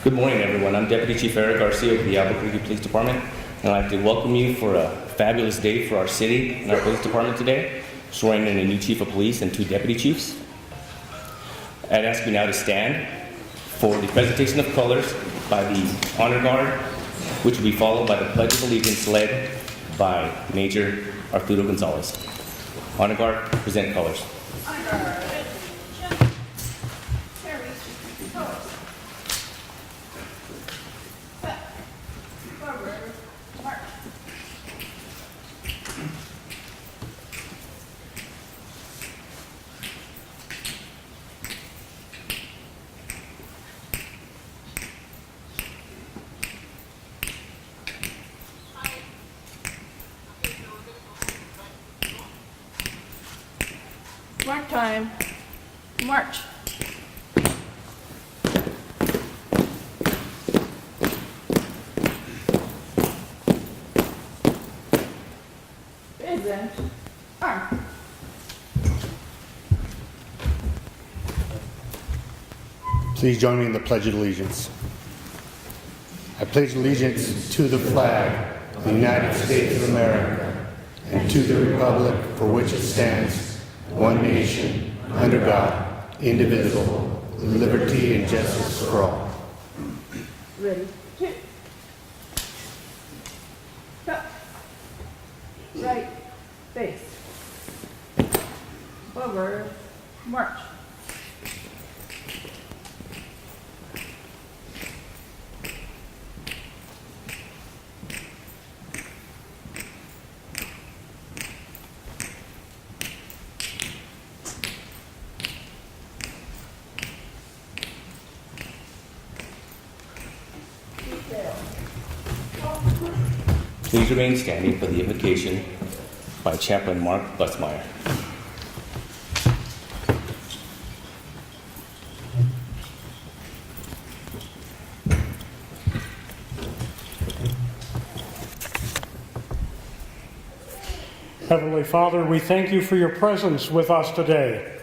Good morning, everyone. I'm Deputy Chief Eric Garcia of the Albuquerque Police Department, and I'd like to welcome you for a fabulous day for our city and our police department today, swearing in a new chief of police and 2 deputy chiefs. I'd ask you now to stand for the presentation of colors by the Honor Guard, which will be followed by the Pledge of Allegiance led by Major Arturo Gonzalez. Honor Guard, present colors. Honor Guard. Mark time. March. Present. Arm. Please join me in the Pledge of Allegiance. I pledge allegiance to the flag of the United States of America and to the republic for which it stands, one nation, under God, indivisible, with liberty and justice for all. Ready. 2. Cut. Right. Face. Forward. March. Please remain standing for the invocation by Chaplain Mark Busmeyer. Heavenly Father, we thank you for your presence with us today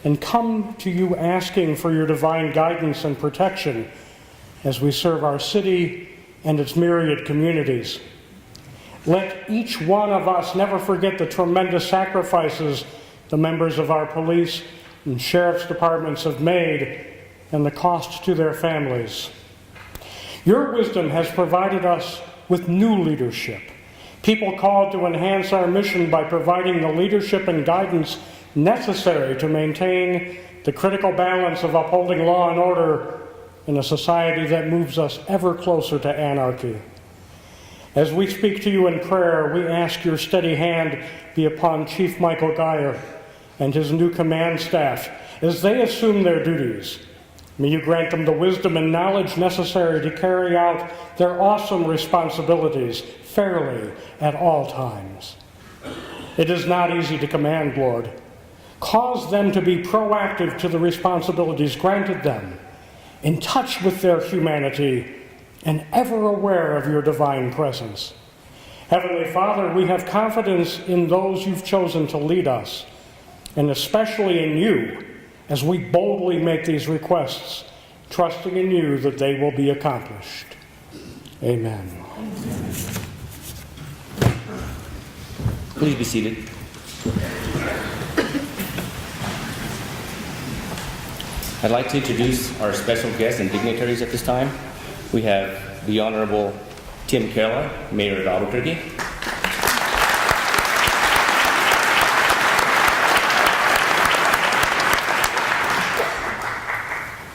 and come to you asking for your divine guidance and protection as we serve our city and its myriad communities. Let each one of us never forget the tremendous sacrifices the members of our police and sheriff's departments have made and the cost to their families. Your wisdom has provided us with new leadership, people called to enhance our mission by providing the leadership and guidance necessary to maintain the critical balance of upholding law and order in a society that moves us ever closer to anarchy. As we speak to you in prayer, we ask your steady hand be upon Chief Michael Geier and his new command staff as they assume their duties. May you grant them the wisdom and knowledge necessary to carry out their awesome responsibilities fairly at all times. It is not easy to command, Lord. Cause them to be proactive to the responsibilities granted them, in touch with their humanity, and ever aware of your divine presence. Heavenly Father, we have confidence in those you've chosen to lead us, and especially in you, as we boldly make these requests, trusting in you that they will be accomplished. Amen. Please be seated. I'd like to introduce our special guests and dignitaries at this time. We have the Honorable Tim Keller, Mayor of Albuquerque.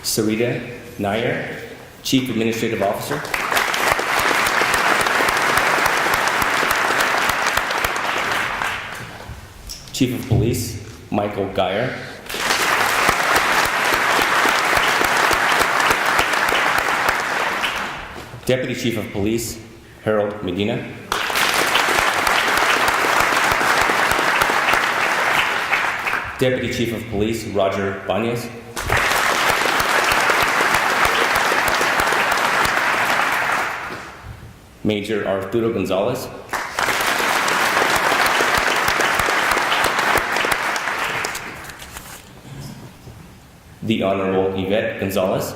Sarita Nair, Chief Administrative Officer. Chief of Police, Michael Geier. Deputy Chief of Police, Harold Medina. Deputy Chief of Police, Roger Banez. Major Arturo Gonzalez. The Honorable Yvette Gonzalez.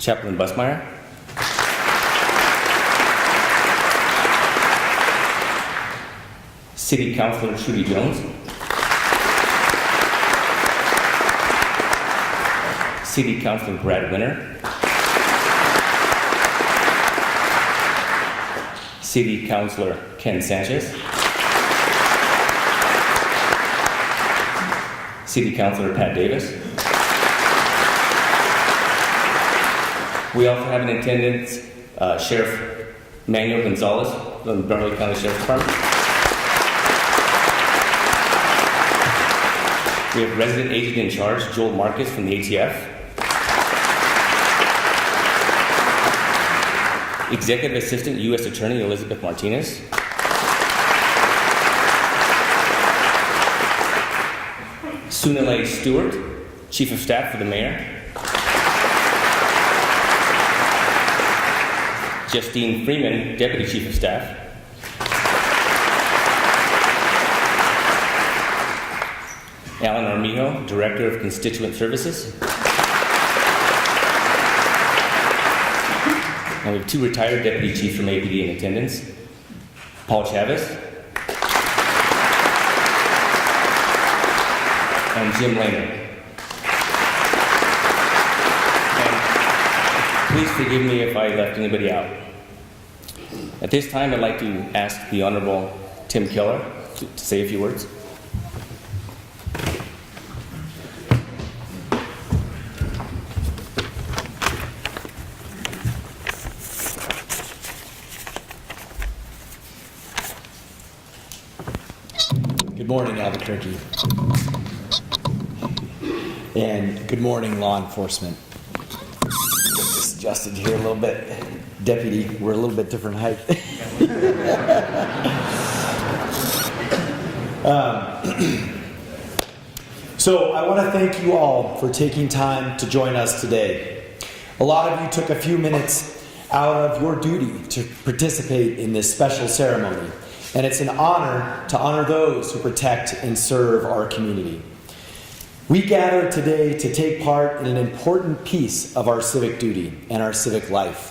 Chaplain Busmeyer. City Councilor Trudy Jones. City Councilor Brad Winter. City Councilor Ken Sanchez. City Councilor Pat Davis. We also have in attendance Sheriff Manuel Gonzalez from the Beverly County Sheriff's Department. We have resident agent in charge Joel Marcus from the ATF. Executive Assistant U.S. Attorney Elizabeth Martinez. Sunile Stewart, Chief of Staff for the Mayor. Justine Freeman, Deputy Chief of Staff. Alan Armijo, Director of Constituent Services. And we have two retired deputy chiefs from APD in attendance. Paul Chavez and Jim Lehman. And please forgive me if I left anybody out. At this time, I'd like to ask the Honorable Tim Keller to say a few words. Good morning, Albuquerque. And good morning, law enforcement. Just adjusted here a little bit. Deputy, we're a little bit different height. So I want to thank you all for taking time to join us today. A lot of you took a few minutes out of your duty to participate in this special ceremony. And it's an honor to honor those who protect and serve our community. We gather today to take part in an important piece of our civic duty and our civic life,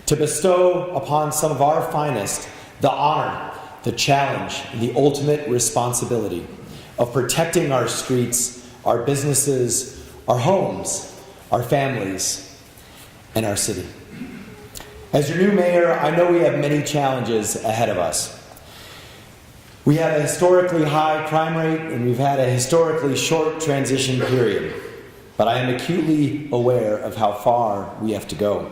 to bestow upon some of our finest the honor, the challenge, and the ultimate responsibility of protecting our streets, our businesses, our homes, our families, and our city. As your new mayor, I know we have many challenges ahead of us. We have a historically high crime rate, and we've had a historically short transition period. But I am acutely aware of how far we have to go.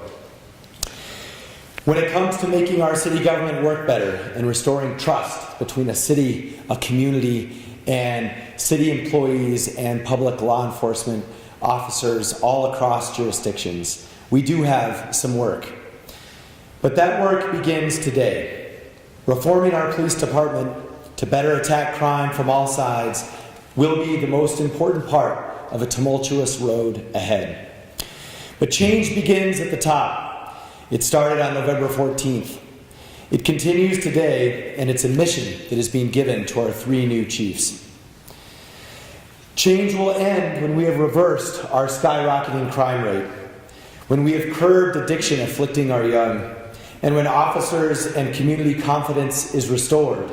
When it comes to making our city government work better and restoring trust between a city, a community, and city employees and public law enforcement officers all across jurisdictions, we do have some work. But that work begins today. Reforming our police department to better attack crime from all sides will be the most important part of a tumultuous road ahead. But change begins at the top. It started on November 14th. It continues today, and it's a mission that is being given to our 3 new chiefs. Change will end when we have reversed our skyrocketing crime rate, when we have curbed addiction afflicting our young, and when officers and community confidence is restored,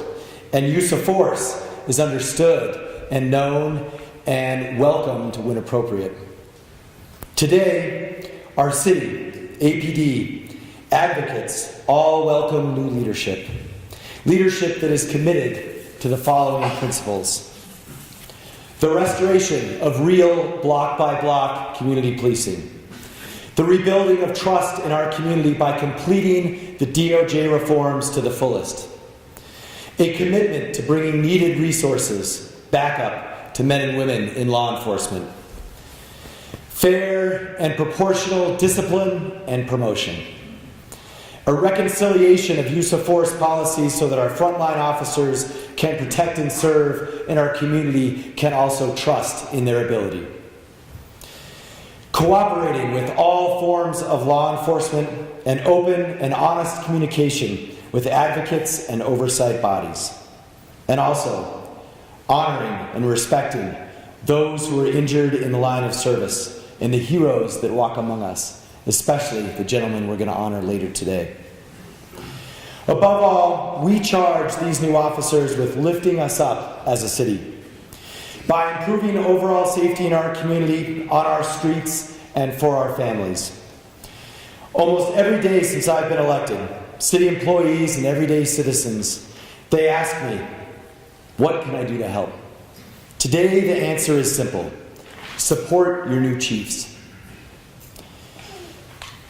and use of force is understood and known and welcomed when appropriate. Today, our city, APD, advocates all welcome new leadership. Leadership that is committed to the following principles. The restoration of real block-by-block community policing. The rebuilding of trust in our community by completing the DOJ reforms to the fullest. A commitment to bringing needed resources back up to men and women in law enforcement. Fair and proportional discipline and promotion. A reconciliation of use of force policies so that our frontline officers can protect and serve and our community can also trust in their ability. Cooperating with all forms of law enforcement and open and honest communication with advocates and oversight bodies. And also, honoring and respecting those who are injured in the line of service and the heroes that walk among us especially the gentleman we're going to honor later today. Above all, we charge these new officers with lifting us up as a city by improving overall safety in our community, on our streets, and for our families. Almost every day since I've been elected, city employees and everyday citizens, they ask me, what can I do to help? Today, the answer is simple. Support your new chiefs.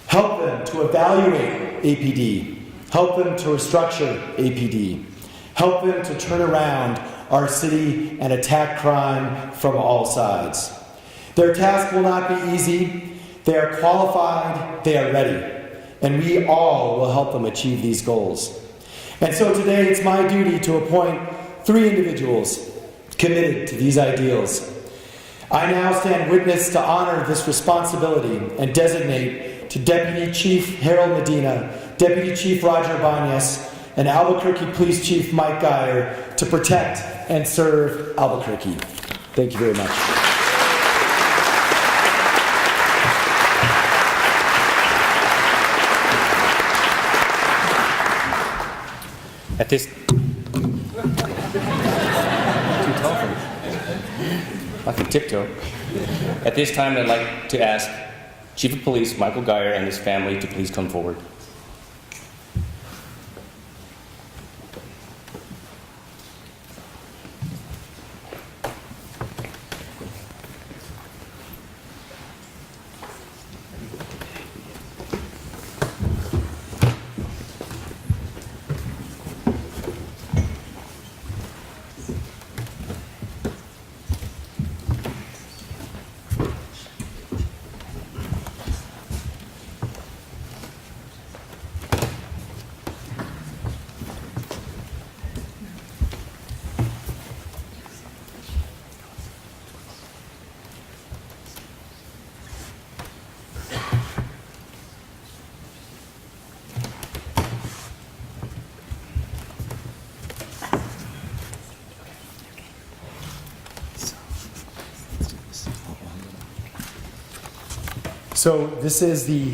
Help them to evaluate APD. Help them to restructure APD. Help them to turn around our city and attack crime from all sides. Their task will not be easy. They are qualified, they are ready, and we all will help them achieve these goals. And so today it's my duty to appoint 3 individuals committed to these ideals. I now stand witness to honor this responsibility and designate to Deputy Chief Harold Medina, Deputy Chief Roger Banez, and Albuquerque Police Chief Mike Geier to protect and serve Albuquerque. Thank you very much. At this, too tall for me. I can tiptoe. At this time, I'd like to ask Chief of Police Michael Geier and his family to please come forward. So this is the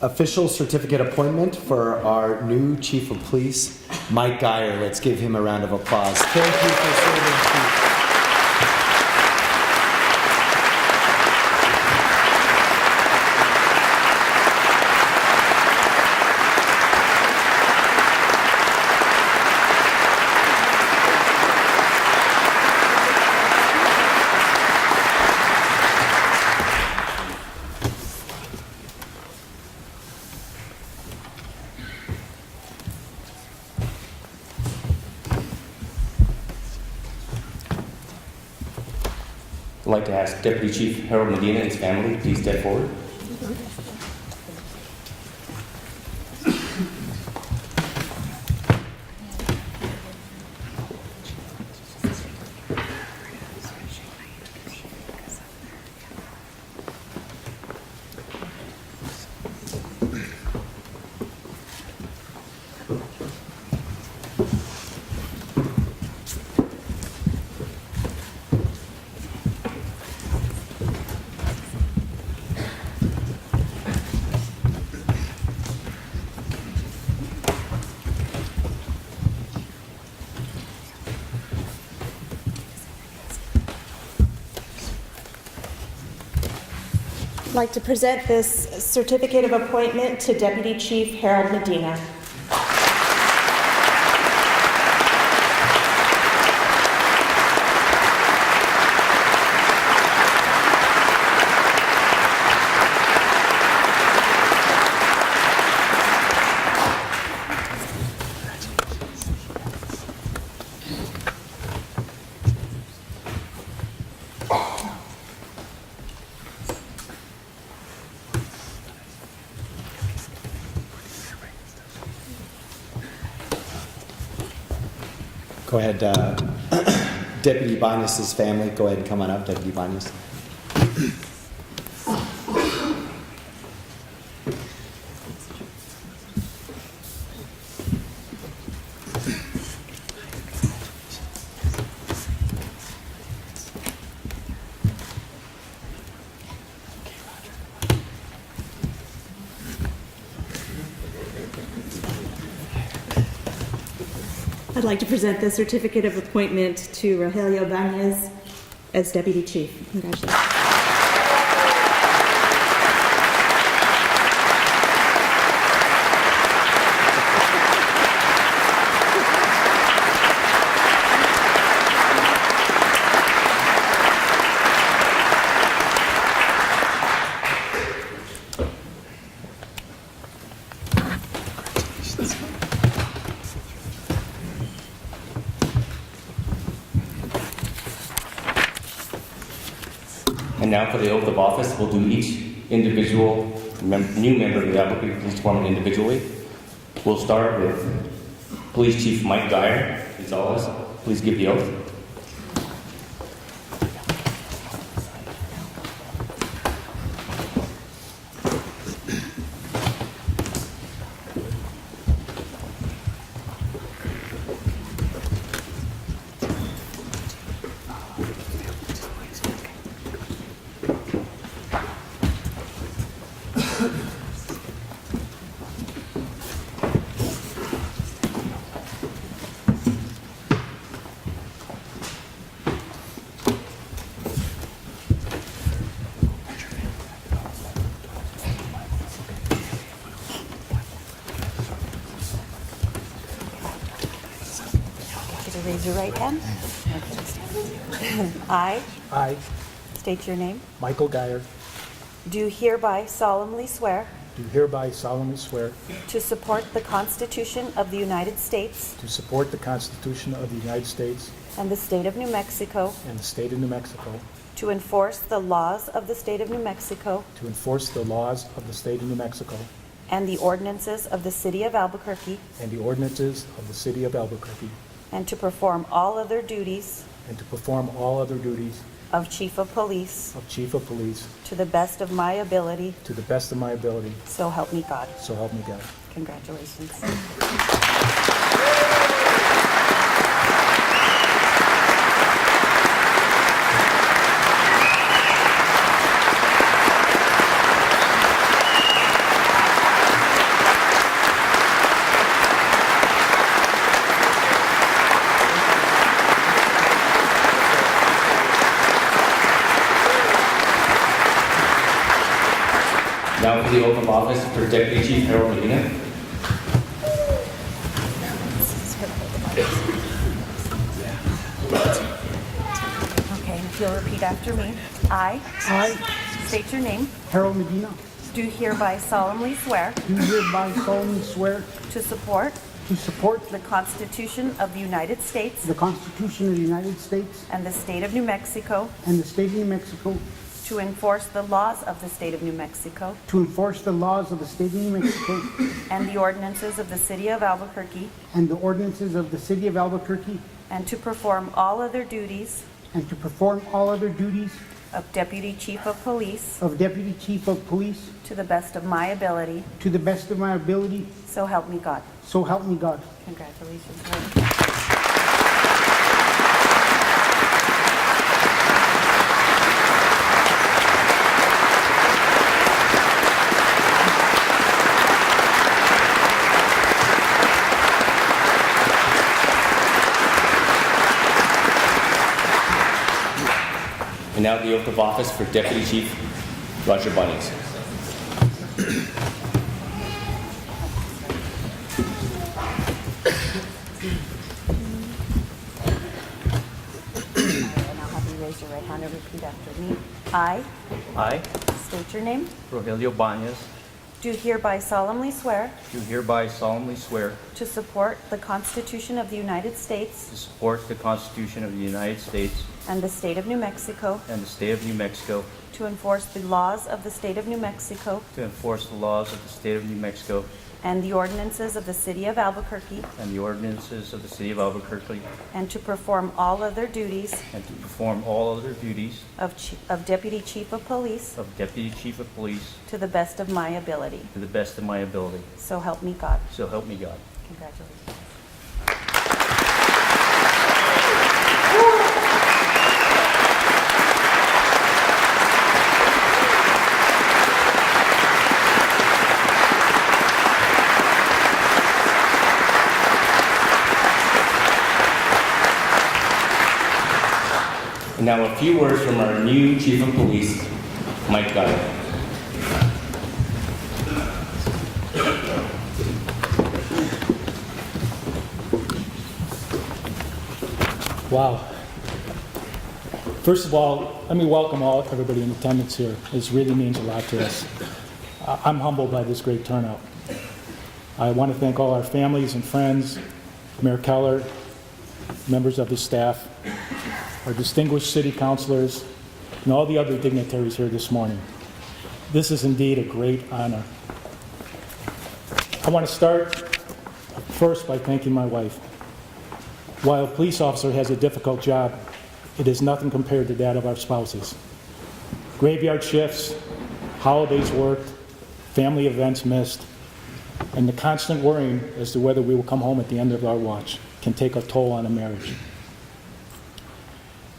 official certificate appointment for our new Chief of Police, Mike Geier. Let's give him a round of applause. Thank you for serving, Chief. I'd like to ask Deputy Chief Harold Medina and his family to please step forward. I'd like to present this certificate of appointment to Deputy Chief Harold Medina. Go ahead, Deputy Banez's family. Go ahead and come on up, Deputy Banez. I'd like to present the certificate of appointment to Rogelio Banez as Deputy Chief. Congratulations. And now for the oath of office, we'll do each individual new member of the Albuquerque Police Department individually. We'll start with Police Chief Mike Geier. Please give the oath. Raise your right hand. I I, state your name. Michael Geier, Do hereby solemnly swear do hereby solemnly swear to support the Constitution of the United States to support the Constitution of the United States and the state of New Mexico, and the state of New Mexico, to enforce the laws of the state of New Mexico to enforce the laws of the state of New Mexico and the ordinances of the city of Albuquerque, and the ordinances of the city of Albuquerque, and to perform all other duties and to perform all other duties of Chief of Police of Chief of Police to the best of my ability, to the best of my ability, so help me God. so help me God. Congratulations. Now for the oath of office for Deputy Chief Harold Medina. Okay, and if you'll repeat after me. I state your name. Harold Medina, Do hereby solemnly swear do hereby solemnly swear to support to support the Constitution of the United States the Constitution of the United States and the state of New Mexico, and the state of New Mexico, to enforce the laws of the state of New Mexico to enforce the laws of the state of New Mexico and the ordinances of the city of Albuquerque, and the ordinances of the city of Albuquerque, and to perform all other duties and to perform all other duties of Deputy Chief of Police of Deputy Chief of Police to the best of my ability, to the best of my ability, so help me God. so help me God. Congratulations. And now the oath of office for Deputy Chief Roger Banez. And I'll have you raise your right hand and repeat after me. I I, state your name. Rogelio Banez, Do hereby solemnly swear do hereby solemnly swear to support the Constitution of the United States to support the Constitution of the United States and the state of New Mexico, and the state of New Mexico, to enforce the laws of the state of New Mexico to enforce the laws of the state of New Mexico and the ordinances of the city of Albuquerque, and the ordinances of the city of Albuquerque, and to perform all other duties and to perform all other duties of Deputy Chief of Police of Deputy Chief of Police to the best of my ability. to the best of my ability. So help me God. So help me God. Congratulations. Now, a few words from our new Chief of Police, Mike Geier. Wow. First of all, let me welcome everybody in attendance here. This really means a lot to us. I'm humbled by this great turnout. I want to thank all our families and friends, Mayor Keller, members of his staff, our distinguished city councilors, and all the other dignitaries here this morning. This is indeed a great honor. I want to start first by thanking my wife. While a police officer has a difficult job, it is nothing compared to that of our spouses. Graveyard shifts, holidays worked, family events missed, and the constant worrying as to whether we will come home at the end of our watch can take a toll on a marriage.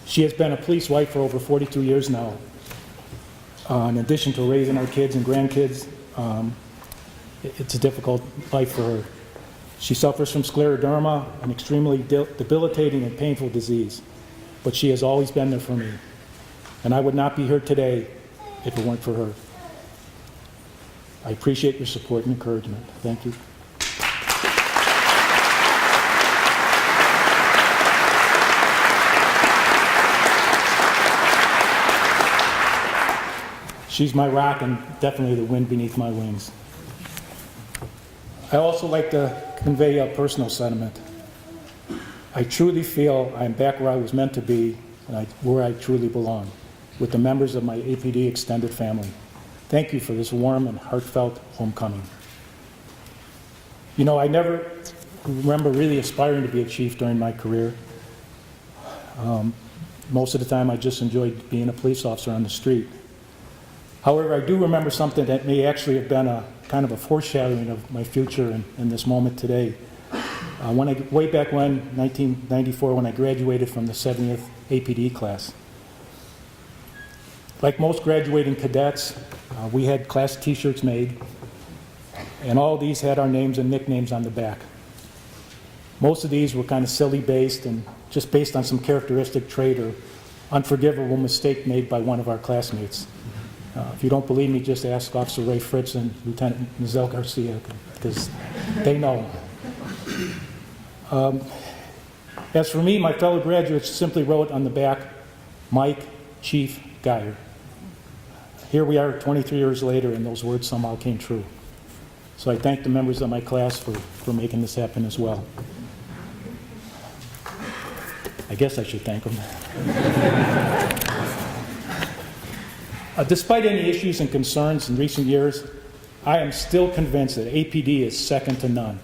She has been a police wife for over 42 years now. In addition to raising our kids and grandkids, it's a difficult life for her. She suffers from scleroderma, an extremely debilitating and painful disease, but she has always been there for me. And I would not be here today if it weren't for her. I appreciate your support and encouragement. Thank you. She's my rock and definitely the wind beneath my wings. I also like to convey a personal sentiment. I truly feel I'm back where I was meant to be and where I truly belong, with the members of my APD extended family. Thank you for this warm and heartfelt homecoming. You know, I never remember really aspiring to be a chief during my career. Most of the time I just enjoyed being a police officer on the street. However, I do remember something that may actually have been a kind of a foreshadowing of my future in this moment today. Way back when, 1994, when I graduated from the 70th APD class. Like most graduating cadets, we had class t-shirts made, and all of these had our names and nicknames on the back. Most of these were kind of silly based and just based on some characteristic trait or unforgivable mistake made by one of our classmates. If you don't believe me, just ask Officer Ray Fritz and Lieutenant Mizel Garcia, because they know. As for me, my fellow graduates simply wrote on the back, Mike, Chief Geier. Here we are 23 years later, and those words somehow came true. So I thank the members of my class for making this happen as well. I guess I should thank them. Despite any issues and concerns in recent years, I am still convinced that APD is second to none.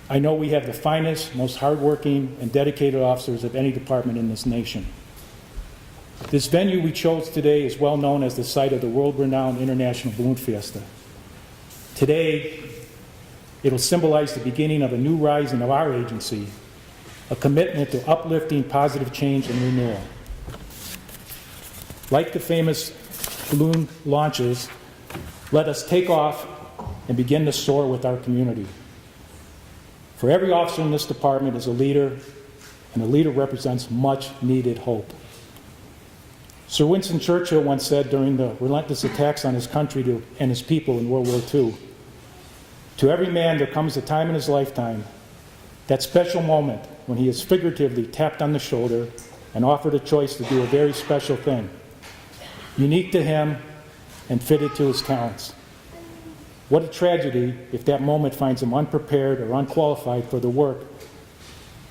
I know we have the finest, most hardworking, and dedicated officers of any department in this nation. This venue we chose today is well known as the site of the world-renowned International Balloon Fiesta. Today, it'll symbolize the beginning of a new rising of our agency, a commitment to uplifting positive change and renewal. Like the famous balloon launches, let us take off and begin to soar with our community. For every officer in this department is a leader, and a leader represents much needed hope. Sir Winston Churchill once said during the relentless attacks on his country and his people in World War II, "To every man there comes a time in his lifetime, that special moment when he is figuratively tapped on the shoulder and offered a choice to do a very special thing, unique to him and fitted to his talents. What a tragedy if that moment finds him unprepared or unqualified for the work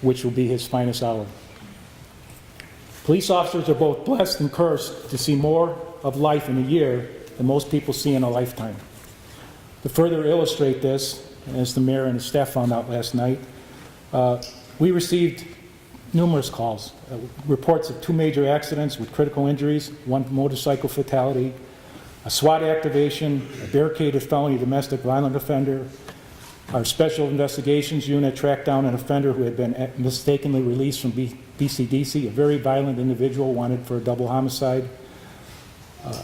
which will be his finest hour." Police officers are both blessed and cursed to see more of life in a year than most people see in a lifetime. To further illustrate this, as the mayor and his staff found out last night, we received numerous calls, reports of 2 major accidents with critical injuries, 1 motorcycle fatality, a SWAT activation, a barricaded felony domestic violent offender. Our special investigations unit tracked down an offender who had been mistakenly released from BCDC, a very violent individual wanted for a double homicide.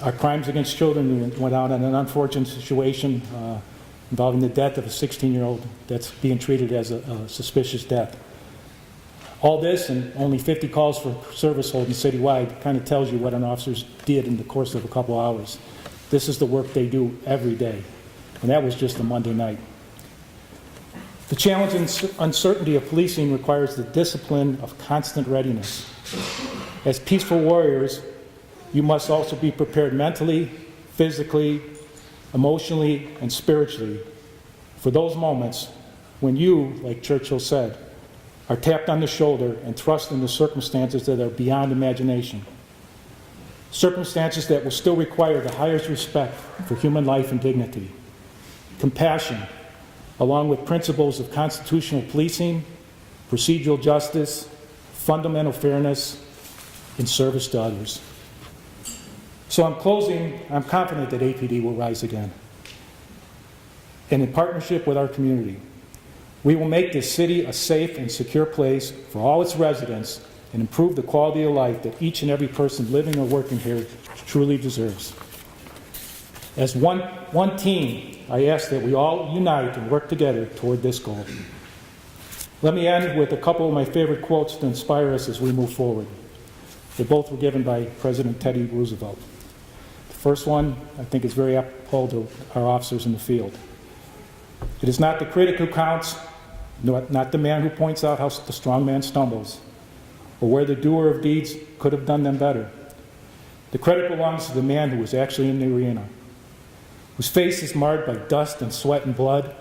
Our crimes against children went out on an unfortunate situation involving the death of a 16-year-old that's being treated as a suspicious death. All this and only 50 calls for service holding citywide kind of tells you what an officer did in the course of a couple hours. This is the work they do every day, and that was just a Monday night. The challenge and uncertainty of policing requires the discipline of constant readiness. As peaceful warriors, you must also be prepared mentally, physically, emotionally, and spiritually for those moments when you, like Churchill said, are tapped on the shoulder and thrust into circumstances that are beyond imagination. Circumstances that will still require the highest respect for human life and dignity, compassion, along with principles of constitutional policing, procedural justice, fundamental fairness, and service to others. So in closing, I'm confident that APD will rise again. And in partnership with our community, we will make this city a safe and secure place for all its residents and improve the quality of life that each and every person living or working here truly deserves. As one team, I ask that we all unite and work together toward this goal. Let me end with a couple of my favorite quotes to inspire us as we move forward. They both were given by President Teddy Roosevelt. The first one, I think, is very apropos to our officers in the field. It is not the critic who counts, not the man who points out how the strong man stumbles, or where the doer of deeds could have done them better. The credit belongs to the man who was actually in the arena, whose face is marred by dust and sweat and blood,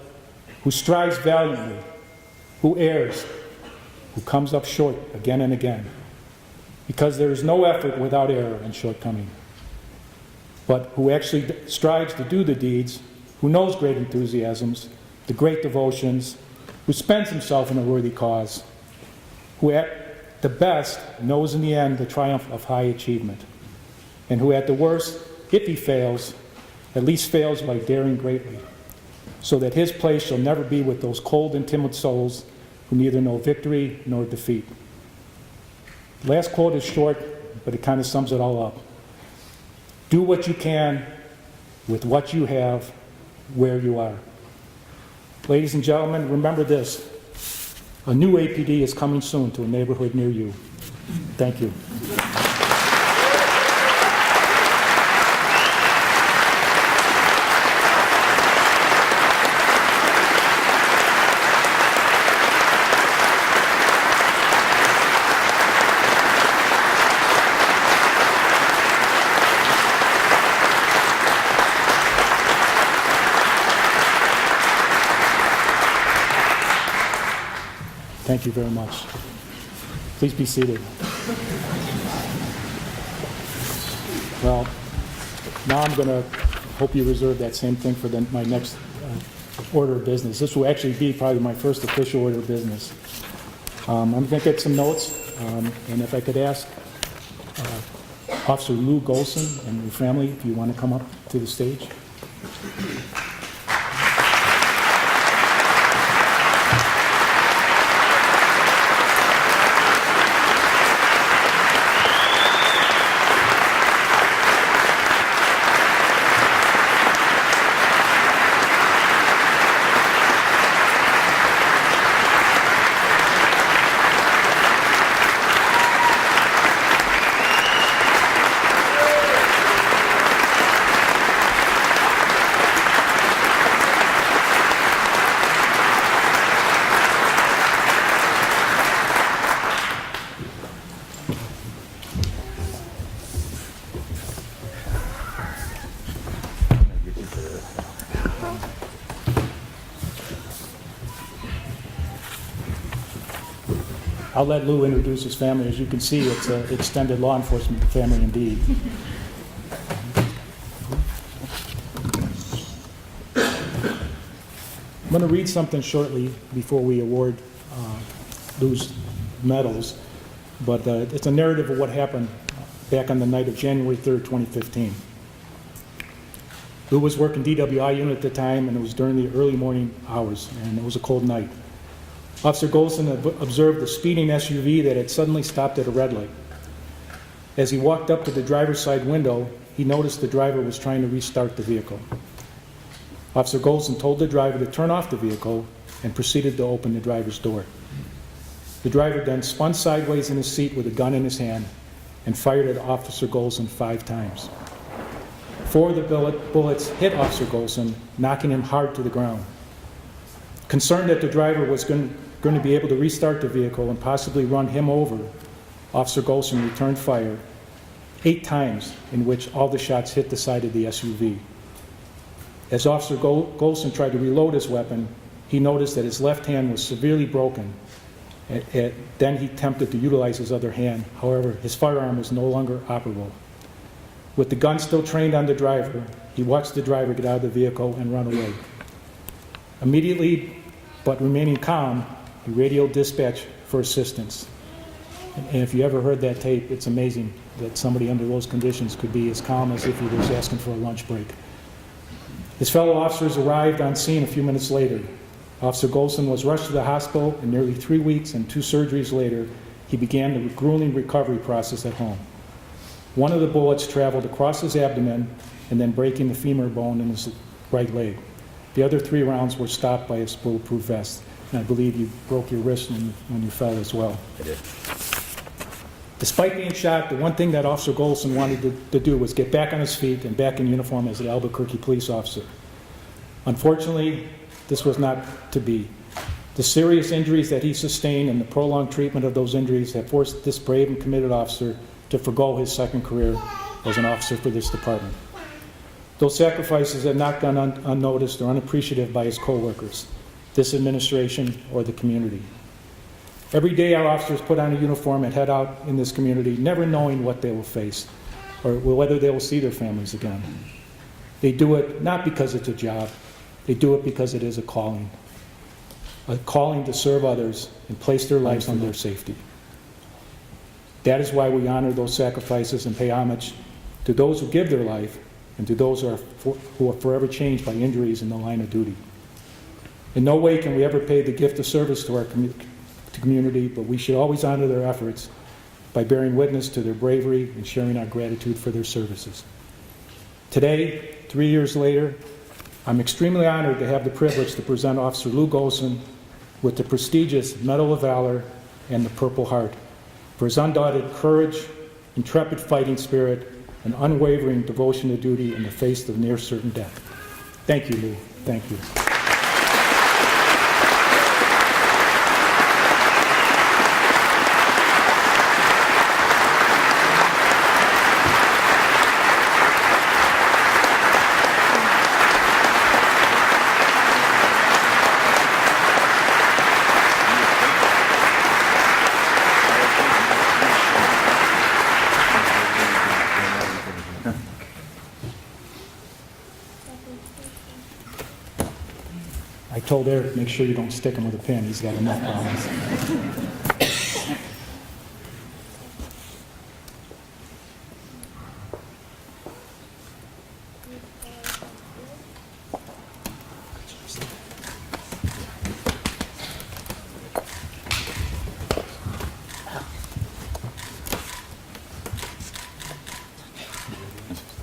who strives valiantly, who errs, who comes up short again and again, because there is no effort without error and shortcoming, but who actually strives to do the deeds, who knows great enthusiasms, the great devotions, who spends himself in a worthy cause, who at the best knows in the end the triumph of high achievement, and who at the worst, if he fails, at least fails by daring greatly, so that his place shall never be with those cold and timid souls who neither know victory nor defeat. The last quote is short, but it kind of sums it all up. Do what you can with what you have, where you are. Ladies and gentlemen, remember this. A new APD is coming soon to a neighborhood near you. Thank you. Thank you very much. Please be seated. Well, now I'm going to hope you reserve that same thing for my next order of business. This will actually be probably my first official order of business. I'm going to get some notes, and if I could ask Officer Lou Golson and your family if you want to come up to the stage. I'll let Lou introduce his family. As you can see, it's an extended law enforcement family indeed. I'm going to read something shortly before we award Lou's medals, but it's a narrative of what happened back on the night of January 3rd, 2015. Lou was working DWI unit at the time, and it was during the early morning hours, and it was a cold night. Officer Golson observed the speeding SUV that had suddenly stopped at a red light. As he walked up to the driver's side window, he noticed the driver was trying to restart the vehicle. Officer Golson told the driver to turn off the vehicle and proceeded to open the driver's door. The driver then spun sideways in his seat with a gun in his hand and fired at Officer Golson 5 times. 4 of the bullets hit Officer Golson, knocking him hard to the ground. Concerned that the driver was going to be able to restart the vehicle and possibly run him over, Officer Golson returned fire 8 times, in which all the shots hit the side of the SUV. As Officer Golson tried to reload his weapon, he noticed that his left hand was severely broken. Then he attempted to utilize his other hand. However, his firearm was no longer operable. With the gun still trained on the driver, he watched the driver get out of the vehicle and run away. Immediately, but remaining calm, he radioed dispatch for assistance. And if you ever heard that tape, it's amazing that somebody under those conditions could be as calm as if he was asking for a lunch break. His fellow officers arrived on scene a few minutes later. Officer Golson was rushed to the hospital, and nearly 3 weeks and 2 surgeries later, he began the grueling recovery process at home. One of the bullets traveled across his abdomen and then breaking the femur bone in his right leg. The other 3 rounds were stopped by his bulletproof vest, and I believe you broke your wrist when you fell as well. I did. Despite being shot, the one thing that Officer Golson wanted to do was get back on his feet and back in uniform as an Albuquerque police officer. Unfortunately, this was not to be. The serious injuries that he sustained and the prolonged treatment of those injuries have forced this brave and committed officer to forgo his second career as an officer for this department. Those sacrifices have not gone unnoticed or unappreciative by his co-workers, this administration, or the community. Every day our officers put on a uniform and head out in this community, never knowing what they will face or whether they will see their families again. They do it not because it's a job, they do it because it is a calling to serve others and place their lives on their safety. That is why we honor those sacrifices and pay homage to those who give their life and to those who are forever changed by injuries in the line of duty. In no way can we ever pay the gift of service to our community, but we should always honor their efforts by bearing witness to their bravery and sharing our gratitude for their services. Today, 3 years later, I'm extremely honored to have the privilege to present Officer Lou Golson with the prestigious Medal of Valor and the Purple Heart for his undaunted courage, intrepid fighting spirit, and unwavering devotion to duty in the face of near certain death. Thank you, Lou. Thank you. I told Eric, make sure you don't stick him with a pin. He's got enough problems.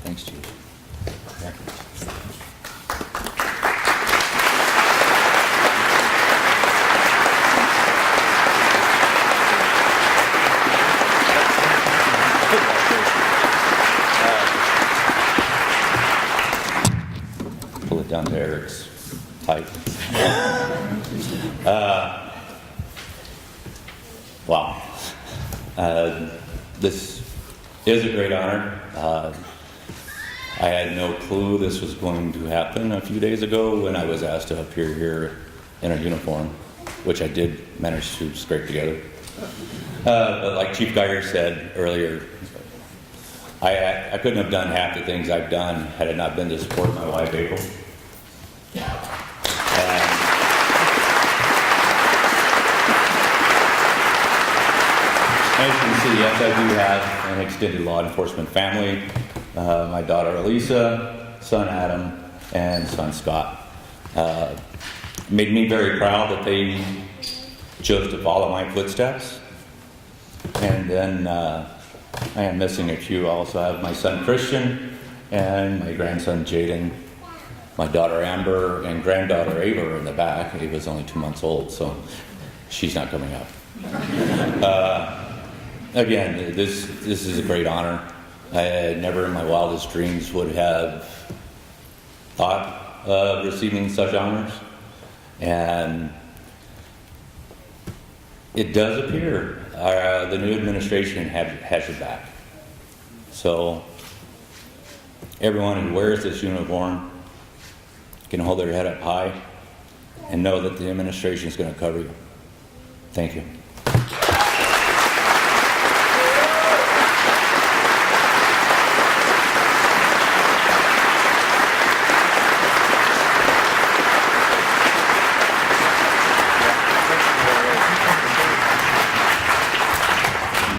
Thanks, Chief. Pull it down there. It's tight. Wow. This is a great honor. I had no clue this was going to happen a few days ago when I was asked to appear here in a uniform, which I did manage to scrape together. But like Chief Geier said earlier, I couldn't have done half the things I've done had it not been to support my wife, April. As you can see, yes, I do have an extended law enforcement family. My daughter Elisa, son Adam, and son Scott. Made me very proud that they chose to follow my footsteps. And then I am missing a few. I also have my son Christian and my grandson Jaden, my daughter Amber, and granddaughter Ava in the back. Ava's only 2 months old, so she's not coming up. Again, this is a great honor. I never in my wildest dreams would have thought of receiving such honors. And it does appear the new administration has your back. So everyone who wears this uniform can hold their head up high and know that the administration is going to cover you. Thank you.